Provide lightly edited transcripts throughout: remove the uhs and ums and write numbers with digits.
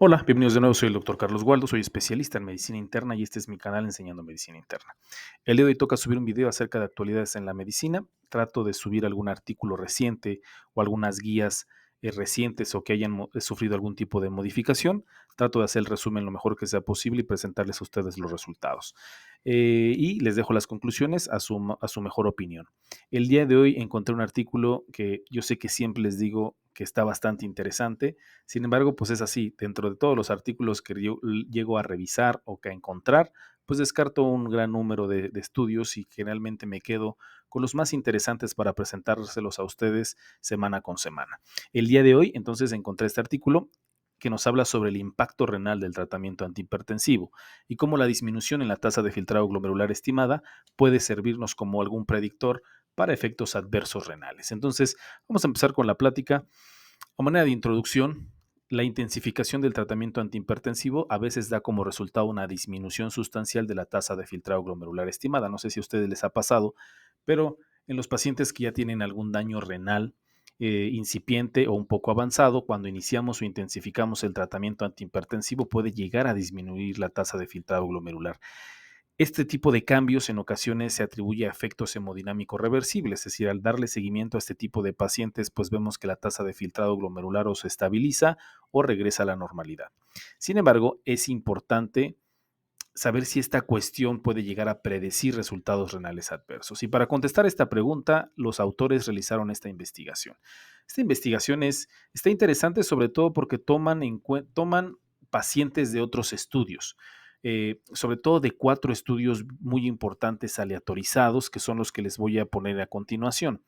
Hola, bienvenidos de nuevo. Soy el doctor Carlos Waldo, soy especialista en medicina interna y este es mi canal Enseñando Medicina Interna. El día de hoy toca subir un video acerca de actualidades en la medicina. Trato de subir algún artículo reciente o algunas guías recientes o que hayan sufrido algún tipo de modificación. Trato de hacer el resumen lo mejor que sea posible y presentarles a ustedes los resultados. Y les dejo las conclusiones a su mejor opinión. El día de hoy encontré un artículo que yo sé que siempre les digo que está bastante interesante. Sin embargo, pues es así, dentro de todos los artículos que yo llego a revisar o que a encontrar, pues descarto un gran número de estudios y generalmente me quedo con los más interesantes para presentárselos a ustedes semana con semana. El día de hoy, entonces, encontré este artículo que nos habla sobre el impacto renal del tratamiento antihipertensivo y cómo la disminución en la tasa de filtrado glomerular estimada puede servirnos como algún predictor para efectos adversos renales. Entonces, vamos a empezar con la plática. A manera de introducción, la intensificación del tratamiento antihipertensivo a veces da como resultado una disminución sustancial de la tasa de filtrado glomerular estimada. No sé si a ustedes les ha pasado, pero en los pacientes que ya tienen algún daño renal incipiente o un poco avanzado, cuando iniciamos o intensificamos el tratamiento antihipertensivo puede llegar a disminuir la tasa de filtrado glomerular. Este tipo de cambios en ocasiones se atribuye a efectos hemodinámicos reversibles, es decir, al darle seguimiento a este tipo de pacientes, pues vemos que la tasa de filtrado glomerular o se estabiliza o regresa a la normalidad. Sin embargo, es importante saber si esta cuestión puede llegar a predecir resultados renales adversos. Y para contestar esta pregunta, los autores realizaron esta investigación. Esta investigación está interesante sobre todo porque toman pacientes de otros estudios, sobre todo de 4 estudios muy importantes aleatorizados, que son los que les voy a poner a continuación.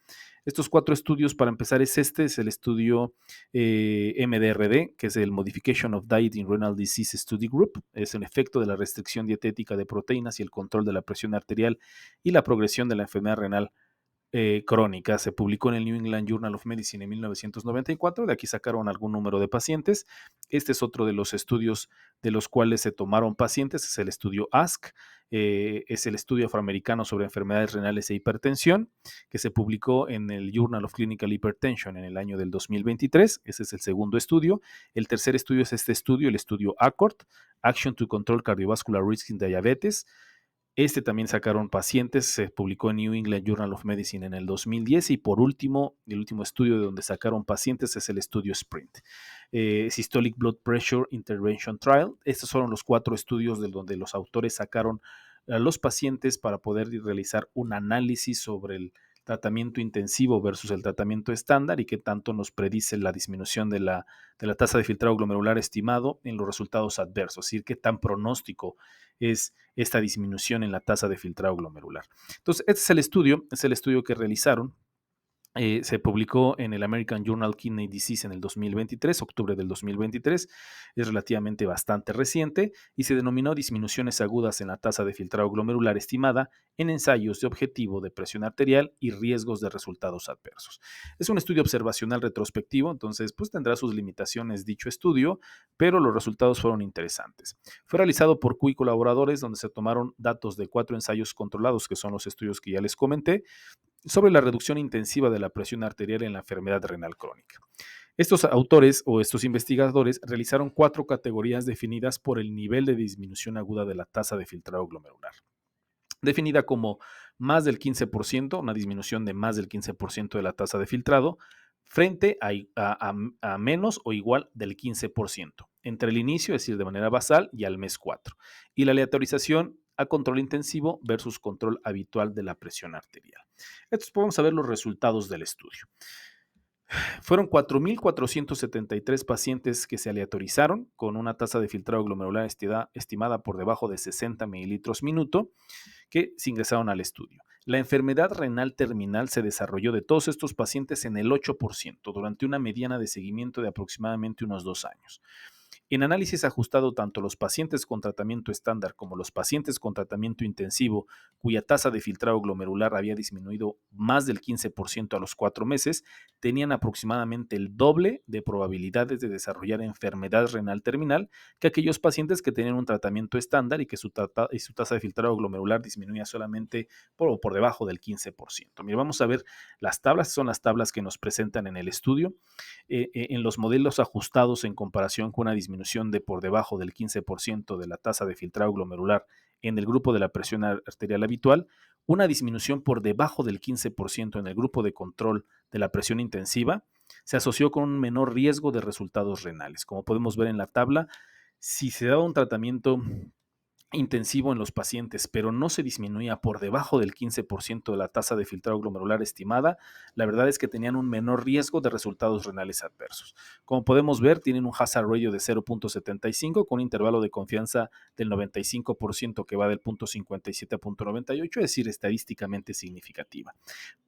Estos 4 estudios, para empezar, es el estudio MDRD, que es el Modification of Diet in Renal Disease Study Group, es el efecto de la restricción dietética de proteínas y el control de la presión arterial y la progresión de la enfermedad renal crónica. Se publicó en el New England Journal of Medicine en 1994, de aquí sacaron algún número de pacientes. Este es otro de los estudios de los cuales se tomaron pacientes, es el estudio ASC, es el estudio afroamericano sobre enfermedades renales e hipertensión, que se publicó en el Journal of Clinical Hypertension en el año del 2023, ese es el segundo estudio. El tercer estudio es este estudio, el estudio ACCORD, Action to Control Cardiovascular Risk in Diabetes. Este también sacaron pacientes, se publicó en New England Journal of Medicine en el 2010 y por último, el último estudio de donde sacaron pacientes es el estudio SPRINT, Systolic Blood Pressure Intervention Trial. Estos fueron los 4 estudios de donde los autores sacaron a los pacientes para poder realizar un análisis sobre el tratamiento intensivo versus el tratamiento estándar y qué tanto nos predice la disminución de la tasa de filtrado glomerular estimado en los resultados adversos, es decir, qué tan pronóstico es esta disminución en la tasa de filtrado glomerular. Entonces, este es el estudio que realizaron. Se publicó en el American Journal Kidney Disease en el 2023, octubre del 2023, es relativamente bastante reciente y se denominó disminuciones agudas en la tasa de filtrado glomerular estimada en ensayos de objetivo de presión arterial y riesgos de resultados adversos. Es un estudio observacional retrospectivo, entonces pues tendrá sus limitaciones dicho estudio, pero los resultados fueron interesantes. Fue realizado por Q y colaboradores donde se tomaron datos de 4 ensayos controlados, que son los estudios que ya les comenté, sobre la reducción intensiva de la presión arterial en la enfermedad renal crónica. Estos autores o estos investigadores realizaron 4 categorías definidas por el nivel de disminución aguda de la tasa de filtrado glomerular, definida como más del 15%, una disminución de más del 15% de la tasa de filtrado, frente a menos o igual del 15%, entre el inicio, es decir, de manera basal, y al mes 4, y la aleatorización a control intensivo versus control habitual de la presión arterial. Entonces podemos saber los resultados del estudio. Fueron 4.473 pacientes que se aleatorizaron con una tasa de filtrado glomerular estimada por debajo de 60 mililitros minuto, que se ingresaron al estudio. La enfermedad renal terminal se desarrolló de todos estos pacientes en el 8% durante una mediana de seguimiento de aproximadamente unos 2 años. En análisis ajustado, tanto los pacientes con tratamiento estándar como los pacientes con tratamiento intensivo, cuya tasa de filtrado glomerular había disminuido más del 15% a los 4 meses, tenían aproximadamente el doble de probabilidades de desarrollar enfermedad renal terminal que aquellos pacientes que tenían un tratamiento estándar y que su tasa de filtrado glomerular disminuía solamente por debajo del 15%. Mira, vamos a ver las tablas, son las tablas que nos presentan en el estudio. En los modelos ajustados en comparación con una disminución disminución de por debajo del 15% de la tasa de filtrado glomerular en el grupo de la presión arterial habitual, una disminución por debajo del 15% en el grupo de control de la presión intensiva se asoció con un menor riesgo de resultados renales. Como podemos ver en la tabla, si se daba un tratamiento intensivo en los pacientes, pero no se disminuía por debajo del 15% de la tasa de filtrado glomerular estimada, la verdad es que tenían un menor riesgo de resultados renales adversos. Como podemos ver, tienen un hazard ratio de 0.75 con un intervalo de confianza del 95% que va del 0.57 a 0.98, es decir, estadísticamente significativa.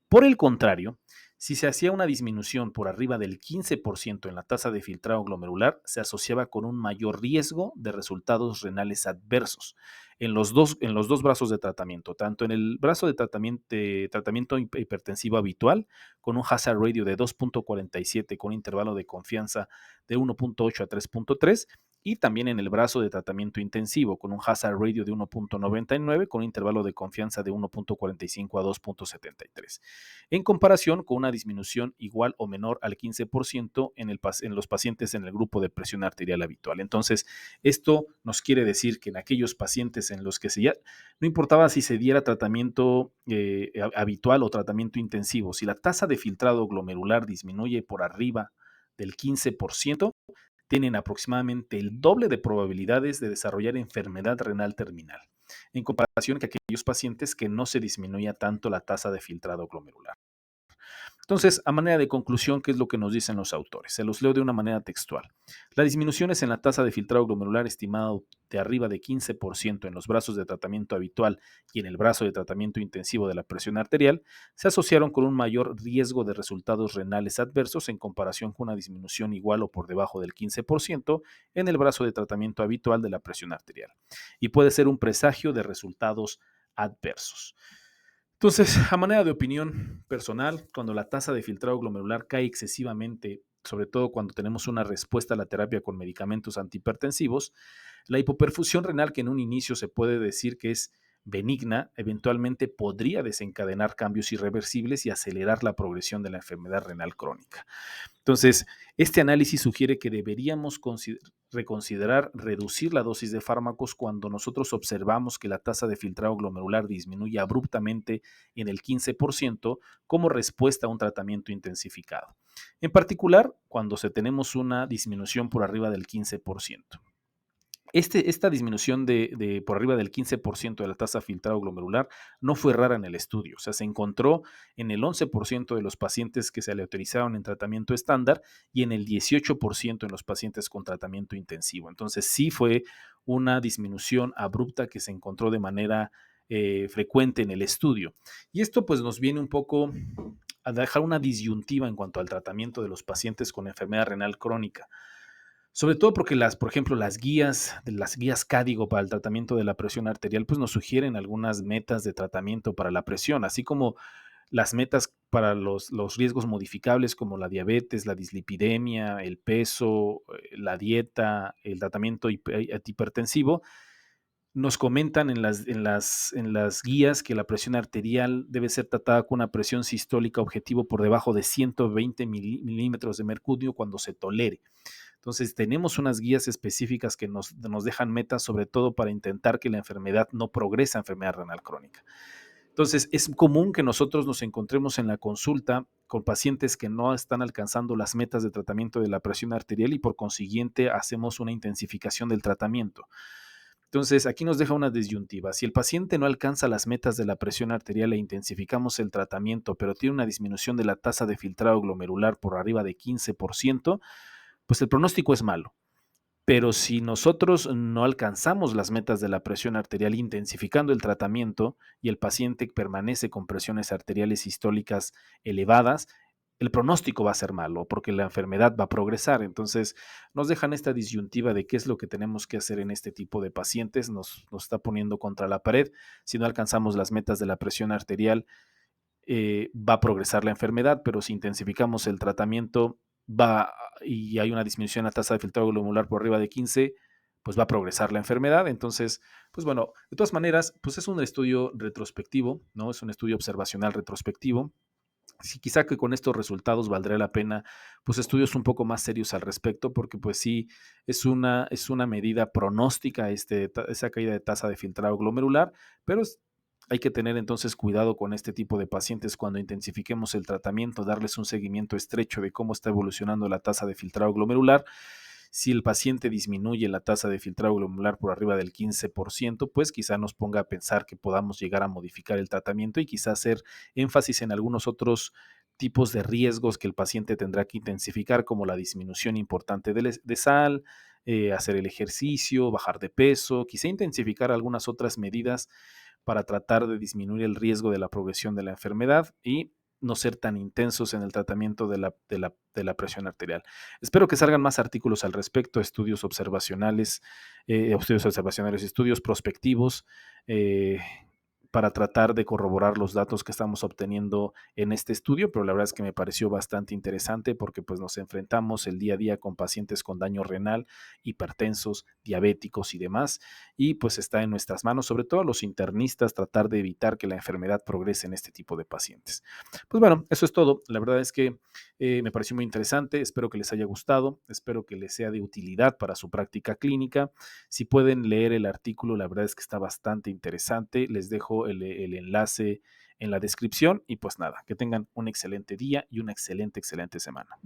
Por el contrario, si se hacía una disminución por arriba del 15% en la tasa de filtrado glomerular, se asociaba con un mayor riesgo de resultados renales adversos en los dos brazos de tratamiento, tanto en el brazo de tratamiento hipertensivo habitual, con un hazard ratio de 2.47 con intervalo de confianza de 1.8 a 3.3, y también en el brazo de tratamiento intensivo, con un hazard ratio de 1.99 con un intervalo de confianza de 1.45 a 2.73, en comparación con una disminución igual o menor al 15% en los pacientes en el grupo de presión arterial habitual. Entonces, esto nos quiere decir que en aquellos pacientes en los que no importaba si se diera tratamiento habitual o tratamiento intensivo, si la tasa de filtrado glomerular disminuye por arriba del 15%, tienen aproximadamente el doble de probabilidades de desarrollar enfermedad renal terminal, en comparación con aquellos pacientes que no se disminuía tanto la tasa de filtrado glomerular. Entonces, a manera de conclusión, ¿qué es lo que nos dicen los autores? Se los leo de una manera textual. Las disminuciones en la tasa de filtrado glomerular estimado de arriba de 15% en los brazos de tratamiento habitual y en el brazo de tratamiento intensivo de la presión arterial se asociaron con un mayor riesgo de resultados renales adversos en comparación con una disminución igual o por debajo del 15% en el brazo de tratamiento habitual de la presión arterial, y puede ser un presagio de resultados adversos. Entonces, a manera de opinión personal, cuando la tasa de filtrado glomerular cae excesivamente, sobre todo cuando tenemos una respuesta a la terapia con medicamentos antihipertensivos, la hipoperfusión renal, que en un inicio se puede decir que es benigna, eventualmente podría desencadenar cambios irreversibles y acelerar la progresión de la enfermedad renal crónica. Entonces, este análisis sugiere que deberíamos reconsiderar reducir la dosis de fármacos cuando nosotros observamos que la tasa de filtrado glomerular disminuye abruptamente en el 15% como respuesta a un tratamiento intensificado. En particular, cuando tenemos una disminución por arriba del 15%. Esta disminución de por arriba del 15% de la tasa de filtrado glomerular no fue rara en el estudio. O sea, se encontró en el 11% de los pacientes que se aleatorizaron en tratamiento estándar y en el 18% en los pacientes con tratamiento intensivo. Entonces, sí fue una disminución abrupta que se encontró de manera frecuente en el estudio. Y esto pues nos viene un poco a dejar una disyuntiva en cuanto al tratamiento de los pacientes con enfermedad renal crónica. Sobre todo porque por ejemplo, las guías CADIGO para el tratamiento de la presión arterial, pues nos sugieren algunas metas de tratamiento para la presión, así como las metas para los riesgos modificables como la diabetes, la dislipidemia, el peso, la dieta, el tratamiento hipertensivo. Nos comentan en las guías que la presión arterial debe ser tratada con una presión sistólica objetivo por debajo de 120 milímetros de mercurio cuando se tolere. Entonces, tenemos unas guías específicas que nos dejan metas, sobre todo para intentar que la enfermedad no progrese a enfermedad renal crónica. Entonces, es común que nosotros nos encontremos en la consulta con pacientes que no están alcanzando las metas de tratamiento de la presión arterial y por consiguiente hacemos una intensificación del tratamiento. Entonces, aquí nos deja una disyuntiva. Si el paciente no alcanza las metas de la presión arterial e intensificamos el tratamiento, pero tiene una disminución de la tasa de filtrado glomerular por arriba de 15%, pues el pronóstico es malo. Pero si nosotros no alcanzamos las metas de la presión arterial intensificando el tratamiento y el paciente permanece con presiones arteriales sistólicas elevadas, el pronóstico va a ser malo porque la enfermedad va a progresar. Entonces, nos dejan esta disyuntiva de qué es lo que tenemos que hacer en este tipo de pacientes. Nos está poniendo contra la pared. Si no alcanzamos las metas de la presión arterial, va a progresar la enfermedad, pero si intensificamos el tratamiento y hay una disminución en la tasa de filtrado glomerular por arriba de 15, pues va a progresar la enfermedad. Entonces, pues bueno, de todas maneras, pues es un estudio retrospectivo, ¿no? Es un estudio observacional retrospectivo. Sí, quizá que con estos resultados valdría la pena, pues, estudios un poco más serios al respecto, porque, pues sí, es una medida pronóstica, esa caída de tasa de filtrado glomerular, pero hay que tener entonces cuidado con este tipo de pacientes cuando intensifiquemos el tratamiento, darles un seguimiento estrecho de cómo está evolucionando la tasa de filtrado glomerular. Si el paciente disminuye la tasa de filtrado glomerular por arriba del 15%, pues quizá nos ponga a pensar que podamos llegar a modificar el tratamiento y quizá hacer énfasis en algunos otros tipos de riesgos que el paciente tendrá que intensificar, como la disminución importante de sal, hacer el ejercicio, bajar de peso, quizá intensificar algunas otras medidas para tratar de disminuir el riesgo de la progresión de la enfermedad y no ser tan intensos en el tratamiento de la presión arterial. Espero que salgan más artículos al respecto, estudios prospectivos, eh, para tratar de corroborar los datos que estamos obteniendo en este estudio, pero la verdad es que me pareció bastante interesante porque pues nos enfrentamos el día a día con pacientes con daño renal, hipertensos, diabéticos y demás, y pues está en nuestras manos, sobre todo a los internistas, tratar de evitar que la enfermedad progrese en este tipo de pacientes. Pues bueno, eso es todo. La verdad es que me pareció muy interesante, espero que les haya gustado, espero que les sea de utilidad para su práctica clínica. Si pueden leer el artículo, la verdad es que está bastante interesante. Les dejo el enlace en la descripción y pues nada, que tengan un excelente día y una excelente, excelente semana.